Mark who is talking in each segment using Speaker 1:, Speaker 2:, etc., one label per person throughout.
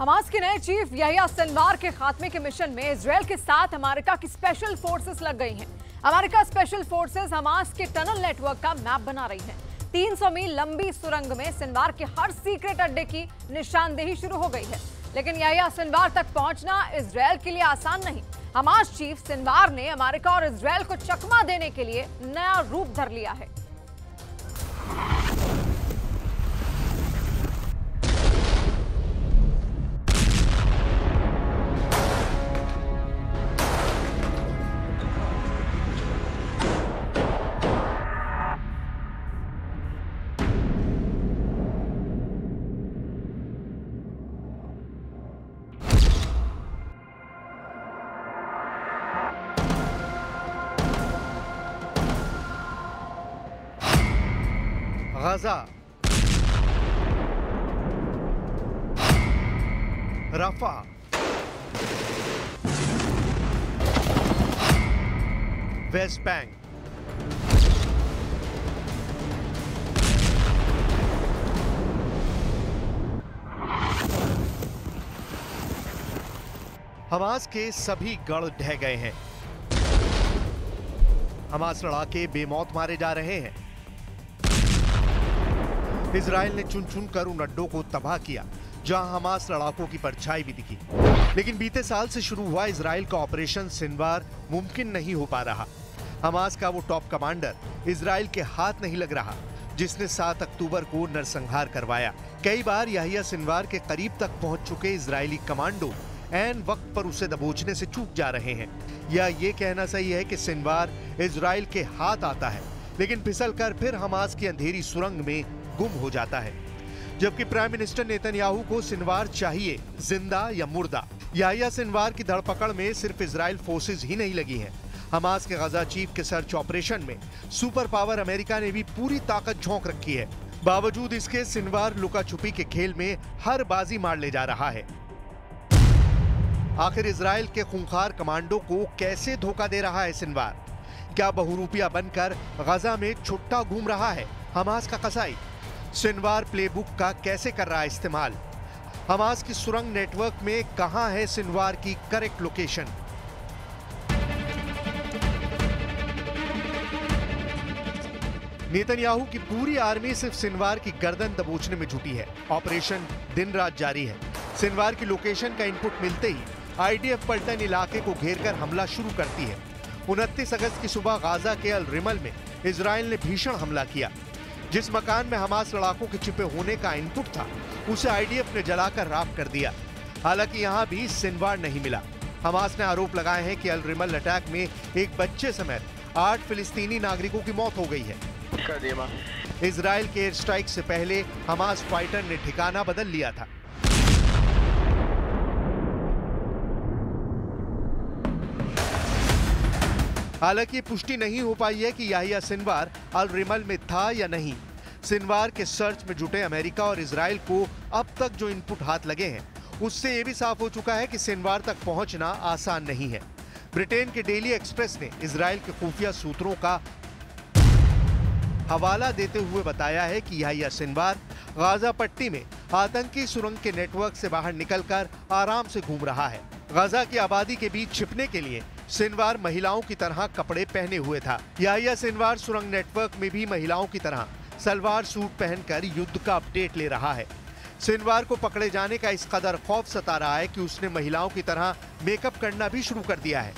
Speaker 1: Hamas के नए chief Yahya Sinwar के खात्मे के मिशन में इजरायल के साथ अमेरिका की स्पेशल फोर्सेस लग गई हैं। अमेरिका स्पेशल फोर्सेस हमास के टनल नेटवर्क का मैप बना रही है। 300 मील लंबी सुरंग में सिनवार के हर सीक्रेट अड्डे की निशानदेही शुरू हो गई है, लेकिन यहिया सिनवार तक पहुंचना इजरायल के लिए आसान नहीं। हमास चीफ सिनवार ने अमेरिका और इजरायल को चकमा देने के लिए नया रूप धर लिया है।
Speaker 2: गाजा, रफा, वेस्ट बैंक, हमास के सभी गढ़ ढह गए हैं। हमास लड़ाके बेमौत मारे जा रहे हैं। इजराइल ने चुन चुन कर उन अड्डों को तबाह किया जहां हमास लड़ाकों की परछाई भी दिखी। लेकिन बीते साल से शुरू हुआ इजराइल का ऑपरेशन सिनवार मुमकिन नहीं हो पा रहा। हमास का वो टॉप कमांडर इजराइल के हाथ नहीं लग रहा जिसने 7 अक्टूबर को नरसंहार करवाया। कई बार यहिया सिनवार के करीब तक पहुंच चुके इजरायली कमांडो ऐन वक्त पर उसे दबोचने से चूक जा रहे हैं। या ये कहना सही है कि सिनवार इजराइल के हाथ आता है लेकिन फिसल कर फिर हमास की अंधेरी सुरंग में गुम हो जाता है। जबकि प्राइम मिनिस्टर नेतन्याहू को सिनवार चाहिए, जिंदा या मुर्दा। यहिया सिनवार की धरपकड़ में सिर्फ इजराइल फोर्सेस ही नहीं लगी हैं। हमास के गाजा चीफ के सर्च ऑपरेशन में सुपर पावर अमेरिका ने भी पूरी ताकत झोंक रखी है। बावजूद इसके सिनवार लुका छुपी के खेल में हर बाजी मार ले जा रहा है। आखिर इजराइल के खूंखार कमांडो को कैसे धोखा दे रहा है सिनवार? क्या बहुरूपिया बनकर गाजा में छुट्टा घूम रहा है हमास का कसाई? सिनवार प्लेबुक का कैसे कर रहा है इस्तेमाल? हमास की सुरंग नेटवर्क में कहां है सिनवार की करेक्ट लोकेशन? नेतन्याहू की पूरी आर्मी सिर्फ सिनवार की गर्दन दबोचने में जुटी है। ऑपरेशन दिन रात जारी है। सिनवार की लोकेशन का इनपुट मिलते ही आईडीएफ पलटन इलाके को घेरकर हमला शुरू करती है। 29 अगस्त की सुबह गाजा के अल रिमल में इजराइल ने भीषण हमला किया। जिस मकान में हमास लड़ाकों के छिपे होने का इनपुट था उसे आईडीएफ ने जलाकर राख कर दिया। हालांकि यहां भी सिनवार नहीं मिला। हमास ने आरोप लगाए हैं कि अल रिमल अटैक में एक बच्चे समेत 8 फिलिस्तीनी नागरिकों की मौत हो गई है। इजराइल के एयर स्ट्राइक से पहले हमास फाइटर ने ठिकाना बदल लिया था। हालांकि पुष्टि नहीं हो पाई है कि यहिया सिनवार अल रिमल में था या नहीं। सिनवार के सर्च में जुटे अमेरिका और इजराइल को अब तक जो इनपुट हाथ लगे हैं उससे यह भी साफ हो चुका है कि सिनवार तक पहुंचना आसान नहीं है। ब्रिटेन के डेली एक्सप्रेस ने इजराइल के खुफिया सूत्रों का हवाला देते हुए बताया है कि यहिया सिनवार गाजा पट्टी में आतंकी सुरंग के नेटवर्क से बाहर निकलकर आराम से घूम रहा है। गाजा की आबादी के बीच छिपने के लिए सिनवार महिलाओं की तरह कपड़े पहने हुए था। यहिया सिनवार सुरंग नेटवर्क में भी महिलाओं की तरह सलवार सूट पहनकर युद्ध का अपडेट ले रहा है। सिनवार को पकड़े जाने का इस कदर खौफ सता रहा है कि उसने महिलाओं की तरह मेकअप करना भी शुरू कर दिया है।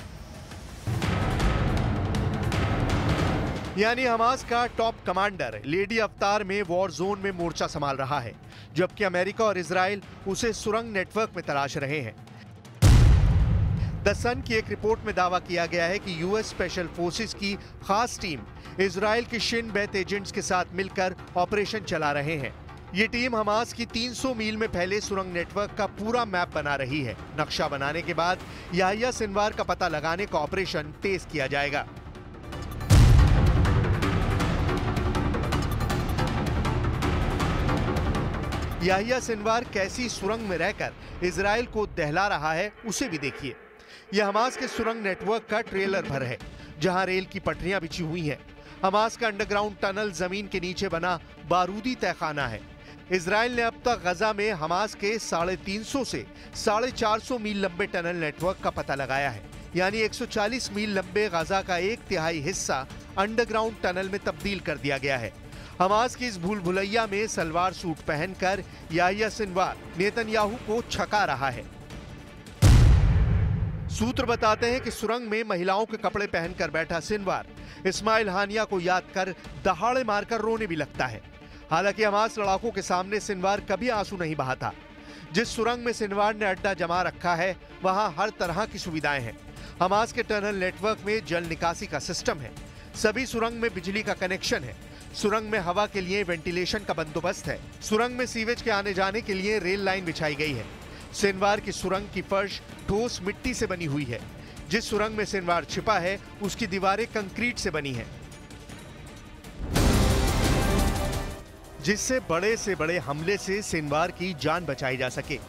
Speaker 2: यानी हमास का टॉप कमांडर लेडी अवतार में वॉर जोन में मोर्चा संभाल रहा है, जबकि अमेरिका और इजराइल उसे सुरंग नेटवर्क में तलाश रहे हैं। द सन की एक रिपोर्ट में दावा किया गया है कि यूएस स्पेशल फोर्सेस की खास टीम इजराइल के शिन बेत एजेंट्स के साथ मिलकर ऑपरेशन चला रहे हैं। ये टीम हमास की 300 मील में फैले सुरंग नेटवर्क का पूरा मैप बना रही है। नक्शा बनाने के बाद यहिया सिनवार का पता लगाने का ऑपरेशन तेज किया जाएगा। यहिया सिनवार कैसी सुरंग में रहकर इजराइल को दहला रहा है उसे भी देखिए। यह हमास के सुरंग नेटवर्क का ट्रेलर भर है जहां रेल की पटरियां बिछी हुई हैं। हमास का अंडरग्राउंड टनल जमीन के नीचे बना बारूदी तहखाना है। इजराइल ने अब तक गजा में हमास के 350 से 450 मील लंबे टनल नेटवर्क का पता लगाया है। यानी 140 मील लंबे गजा का 1/3 हिस्सा अंडरग्राउंड टनल में तब्दील कर दिया गया है। हमास की इस भूल भुलैया में सलवार सूट पहनकर याह्या सिनवार नेतन्याहू को छका रहा है। सूत्र बताते हैं कि सुरंग में महिलाओं के कपड़े पहनकर बैठा सिनवार इस्माइल हानिया को याद कर दहाड़े मारकर रोने भी लगता है। हालांकि हमास लड़ाकों के सामने सिनवार कभी आंसू नहीं बहा था। जिस सुरंग में सिनवार ने अड्डा जमा रखा है वहां हर तरह की सुविधाएं हैं। हमास के टनल नेटवर्क में जल निकासी का सिस्टम है। सभी सुरंग में बिजली का कनेक्शन है। सुरंग में हवा के लिए वेंटिलेशन का बंदोबस्त है। सुरंग में सीवेज के आने जाने के लिए रेल लाइन बिछाई गई है। सिनवार की सुरंग की फर्श ठोस मिट्टी से बनी हुई है। जिस सुरंग में सिनवार छिपा है उसकी दीवारें कंक्रीट से बनी हैं, जिससे बड़े से बड़े हमले से सिनवार की जान बचाई जा सके।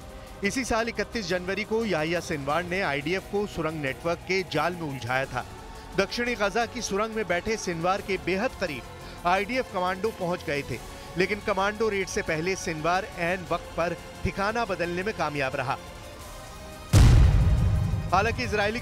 Speaker 2: इसी साल 31 जनवरी को याह्या सिनवार ने आईडीएफ को सुरंग नेटवर्क के जाल में उलझाया था। दक्षिणी गजा की सुरंग में बैठे सिनवार के बेहद करीब आईडीएफ कमांडो पहुंच गए थे, लेकिन कमांडो रेड से पहले सिनवार ऐन वक्त पर ठिकाना बदलने में कामयाब रहा। हालांकि इजरायली